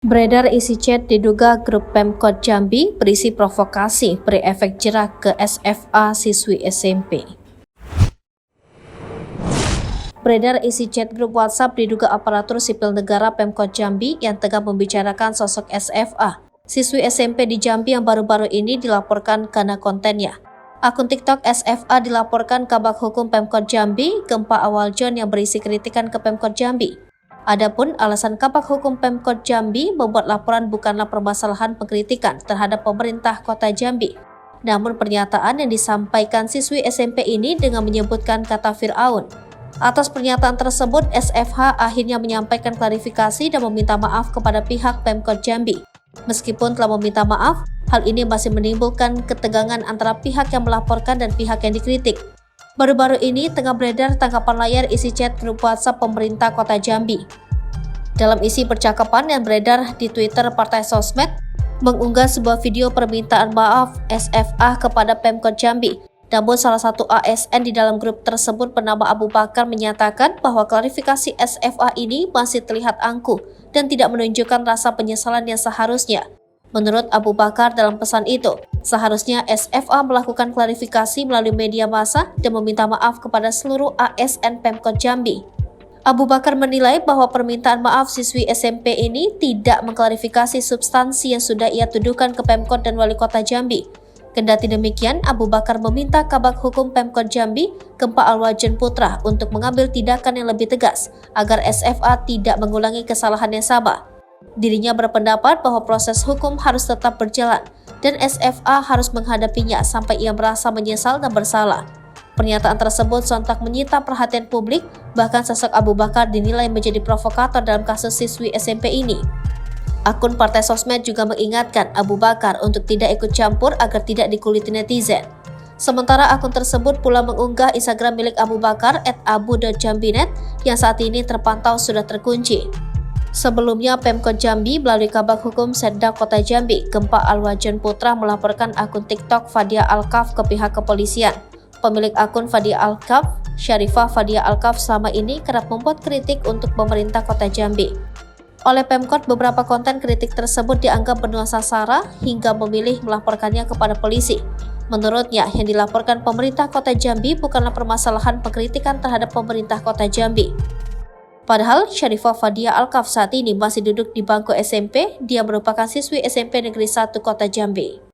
Beredar isi chat diduga grup Pemkot Jambi berisi provokasi beri efek jerah ke SFA siswi SMP. Beredar isi chat grup WhatsApp diduga aparatur sipil negara Pemkot Jambi yang tengah membicarakan sosok SFA, siswi SMP di Jambi yang baru-baru ini dilaporkan karena kontennya. Akun TikTok SFA dilaporkan Kabag Hukum Pemkot Jambi, Gempa Awal John yang berisi kritikan ke Pemkot Jambi. Adapun alasan Kabag Hukum Pemkot Jambi membuat laporan bukanlah permasalahan pengkritikan terhadap pemerintah Kota Jambi. Namun pernyataan yang disampaikan siswi SMP ini dengan menyebutkan kata Fir'aun. Atas pernyataan tersebut, SFH akhirnya menyampaikan klarifikasi dan meminta maaf kepada pihak Pemkot Jambi. Meskipun telah meminta maaf, hal ini masih menimbulkan ketegangan antara pihak yang melaporkan dan pihak yang dikritik. Baru-baru ini tengah beredar tangkapan layar isi chat grup WhatsApp pemerintah Kota Jambi. Dalam isi percakapan yang beredar di Twitter Partai Sosmed, mengunggah sebuah video permintaan maaf SFA kepada Pemkot Jambi. Namun salah satu ASN di dalam grup tersebut bernama Abu Bakar menyatakan bahwa klarifikasi SFA ini masih terlihat angkuh dan tidak menunjukkan rasa penyesalan yang seharusnya. Menurut Abu Bakar dalam pesan itu, seharusnya SFA melakukan klarifikasi melalui media massa dan meminta maaf kepada seluruh ASN Pemkot Jambi. Abu Bakar menilai bahwa permintaan maaf siswi SMP ini tidak mengklarifikasi substansi yang sudah ia tuduhkan ke Pemkot dan Wali Kota Jambi. Kendati demikian, Abu Bakar meminta Kabag Hukum Pemkot Jambi, Gempa Awal John Putra untuk mengambil tindakan yang lebih tegas agar SFA tidak mengulangi kesalahan yang sama. Dirinya berpendapat bahwa proses hukum harus tetap berjalan dan SFA harus menghadapinya sampai ia merasa menyesal dan bersalah. Pernyataan tersebut sontak menyita perhatian publik, bahkan sosok Abu Bakar dinilai menjadi provokator dalam kasus siswi SMP ini. Akun Partai Sosmed juga mengingatkan Abu Bakar untuk tidak ikut campur agar tidak dikuliti netizen. Sementara akun tersebut pula mengunggah Instagram milik Abu Bakar @abu.jambinet yang saat ini terpantau sudah terkunci. Sebelumnya, Pemkot Jambi melalui Kabag Hukum Setda Kota Jambi, Gempa Awal John Putra melaporkan akun TikTok Fadia Alkaf ke pihak kepolisian. Pemilik akun Fadia Alkaf, Syarifah Fadia Alkaf selama ini kerap membuat kritik untuk pemerintah Kota Jambi. Oleh Pemkot, beberapa konten kritik tersebut dianggap bernuansa sara hingga memilih melaporkannya kepada polisi. Menurutnya, yang dilaporkan pemerintah Kota Jambi bukanlah permasalahan pengkritikan terhadap pemerintah Kota Jambi. Padahal Syarifah Fadia Alkaf saat ini masih duduk di bangku SMP, dia merupakan siswi SMP Negeri 1 Kota Jambi.